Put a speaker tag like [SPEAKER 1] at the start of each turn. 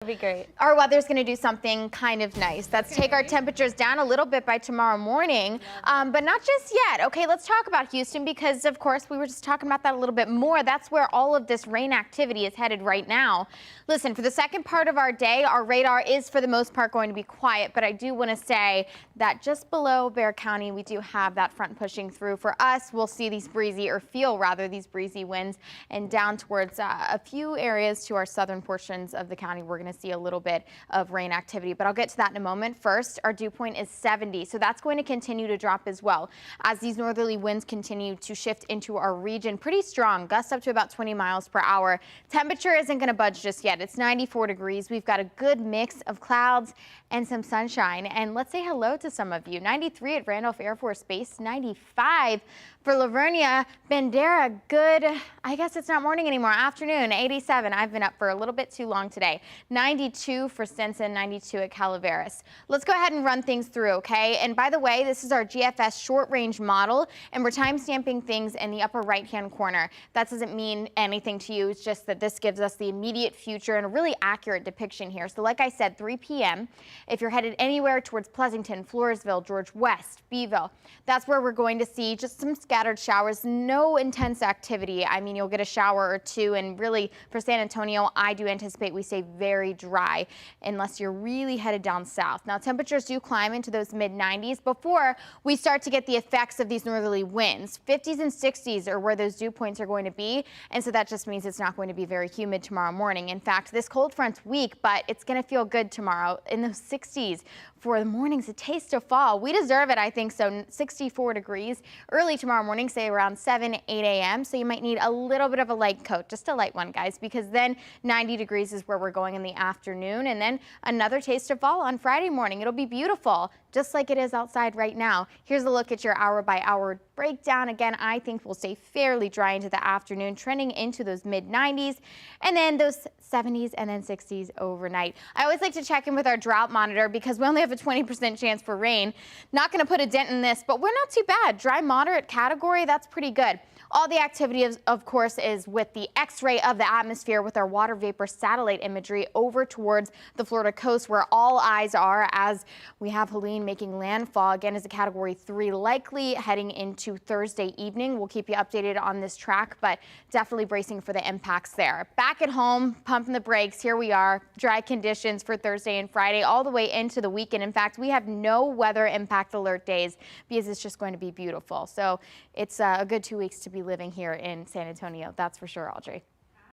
[SPEAKER 1] That'd be great. Our weather's going to do something kind of nice. Let's take our temperatures down a little bit by tomorrow morning, but not just yet. Okay, let's talk about Houston because, of course, we were just talking about that a little bit more. That's where all of this rain activity is headed right now. Listen, for the second part of our day, our radar is for the most part going to be quiet, but I do want to say that just below Bexar County, we do have that front pushing through. For us, we'll see these breezy, or feel rather, these breezy winds, and down towards a few areas to our southern portions of the county, we're going to see a little bit of rain activity, but I'll get to that in a moment. First, our dew point is 70, so that's going to continue to drop as well as these northerly winds continue to shift into our region. Pretty strong, gusts up to about 20 miles per hour. Temperature isn't going to budge just yet. It's 94 degrees. We've got a good mix of clouds and some sunshine, and let's say hello to some of you. 93 at Randolph Air Force Base, 95 for Lavernia, Bandera. Good, I guess it's not morning anymore, afternoon, 87. I've been up for a little bit too long today. 92 for Stinson, 92 at Calaveras. Let's go ahead and run things through, okay? And by the way, this is our GFS short range model, and we're time stamping things in the upper right hand corner. That doesn't mean anything to you. It's just that this gives us the immediate future and a really accurate depiction here. So like I said, 3 p.m. if you're headed anywhere towards Pleasanton, Floresville, George West, Beeville, that's where we're going to see just some scattered showers, no intense activity. I mean, you'll get a shower or two, and really for San Antonio, I do anticipate we stay very dry unless you're really headed down south. Now, temperatures do climb into those mid-90s before we start to get the effects of these northerly winds. 50s and 60s are where those dew points are going to be, and so that just means it's not going to be very humid tomorrow morning. In fact, this cold front's weak, but it's going to feel good tomorrow in the 60s. For the mornings, a taste of fall. We deserve it, I think so. 64 degrees early tomorrow morning, say around 7, 8 a.m. So you might need a little bit of a light coat, just a light one, guys, because then 90 degrees is where we're going in the afternoon. And then another taste of fall on Friday morning. It'll be beautiful, just like it is outside right now. Here's a look at your hour by hour breakdown. Again, I think we'll stay fairly dry into the afternoon, trending into those mid-90s, and then those 70s and then 60s overnight. I always like to check in with our drought monitor because we only have a 20% chance for rain. Not going to put a dent in this, but we're not too bad. Dry moderate category, that's pretty good. All the activity, of course, is with the X-ray of the atmosphere with our water vapor satellite imagery over towards the Florida coast, where all eyes are as we have Helene making landfall. Again, as a Category 3, likely heading into Thursday evening. We'll keep you updated on this track, but definitely bracing for the impacts there. Back at home, pumping the brakes. Here we are. Dry conditions for Thursday and Friday all the way into the weekend. In fact, we have no weather impact alert days because it's just going to be beautiful. So it's a good 2 weeks to be living here in San Antonio. That's for sure, Audrey.